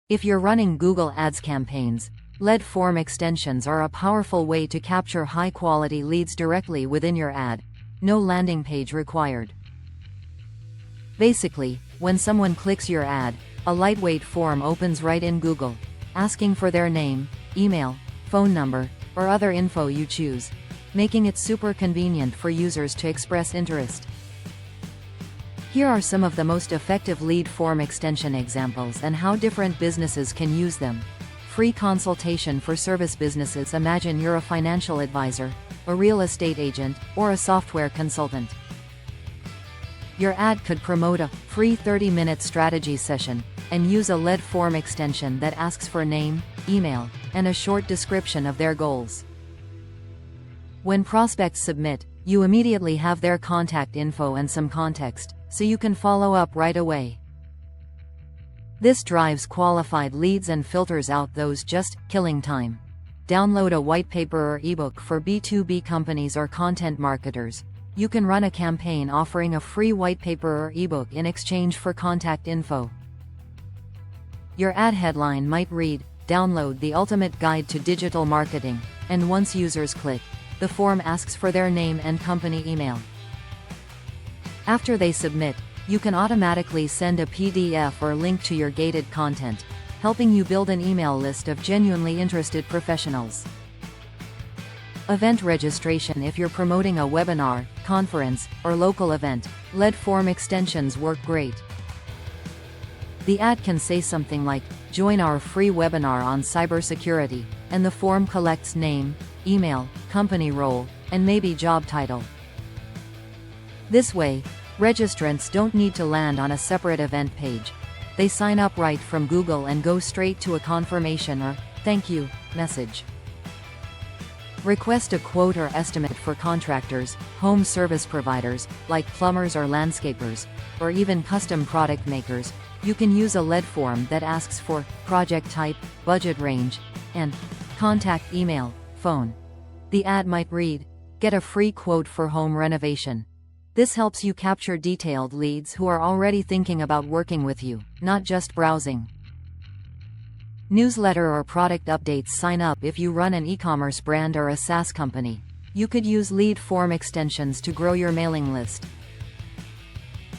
If you're running Google Ads campaigns, lead form extensions are a powerful way to capture high-quality leads directly within your ad. No landing page required. Basically, when someone clicks your ad, a lightweight form opens right in Google, asking for their name, email, phone number, or other info you choose, making it super convenient for users to express interest. Here are some of the most effective lead form extension examples and how different businesses can use them. Free consultation for service businesses. Imagine you're a financial advisor, a real estate agent, or a software consultant. Your ad could promote a free 30-minute strategy session and use a lead form extension that asks for name, email, and a short description of their goals. When prospects submit, you immediately have their contact info and some context, so you can follow up right away. This drives qualified leads and filters out those just killing time. Download a white paper or eBook for B2B companies or content marketers. You can run a campaign offering a free white paper or eBook in exchange for contact info. Your ad headline might read, "Download the ultimate guide to digital marketing," and once users click, the form asks for their name and company email. After they submit, you can automatically send a PDF or link to your gated content, helping you build an email list of genuinely interested professionals. Event registration. If you're promoting a webinar, conference, or local event, lead form extensions work great. The ad can say something like, "Join our free webinar on cybersecurity," and the form collects name, email, company role, and maybe job title. This way, registrants don't need to land on a separate event page. They sign up right from Google and go straight to a confirmation or "thank you" message. Request a quote or estimate for contractors, home service providers, like plumbers or landscapers, or even custom product makers. You can use a lead form that asks for project type, budget range, and contact email, phone. The ad might read, "Get a free quote for home renovation." This helps you capture detailed leads who are already thinking about working with you, not just browsing. Newsletter or product updates. Sign up. If you run an e-commerce brand or a SaaS company, you could use lead form extensions to grow your mailing list.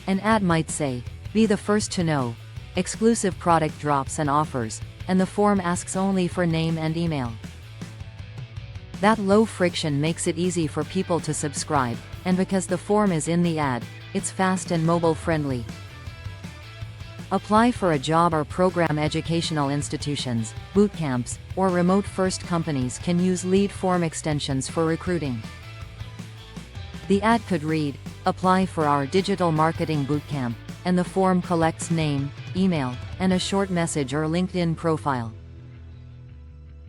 An ad might say, "Be the first to know," exclusive product drops and offers, and the form asks only for name and email. That low friction makes it easy for people to subscribe, and because the form is in the ad, it's fast and mobile-friendly. Apply for a job or program. Educational institutions, boot camps, or remote-first companies can use lead form extensions for recruiting. The ad could read, "Apply for our digital marketing bootcamp," and the form collects name, email, and a short message or LinkedIn profile.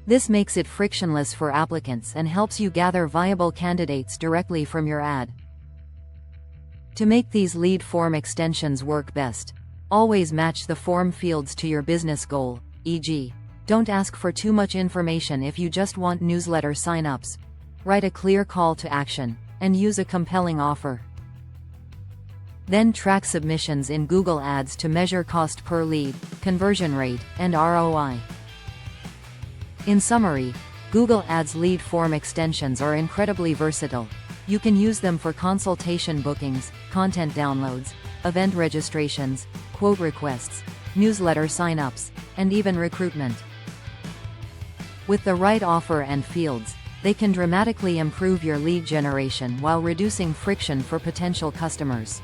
This makes it frictionless for applicants and helps you gather viable candidates directly from your ad. To make these lead form extensions work best, always match the form fields to your business goal, e.g., don't ask for too much information if you just want newsletter sign-ups. Write a clear call to action, and use a compelling offer. Then track submissions in Google Ads to measure cost per lead, conversion rate, and ROI. In summary, Google Ads lead form extensions are incredibly versatile. You can use them for consultation bookings, content downloads, event registrations, quote requests, newsletter sign-ups, and even recruitment. With the right offer and fields, they can dramatically improve your lead generation while reducing friction for potential customers.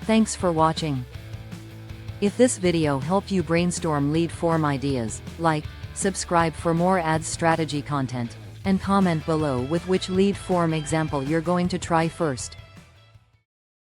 Thanks for watching. If this video helped you brainstorm lead form ideas, like, subscribe for more ads strategy content, and comment below with which lead form example you're going to try first.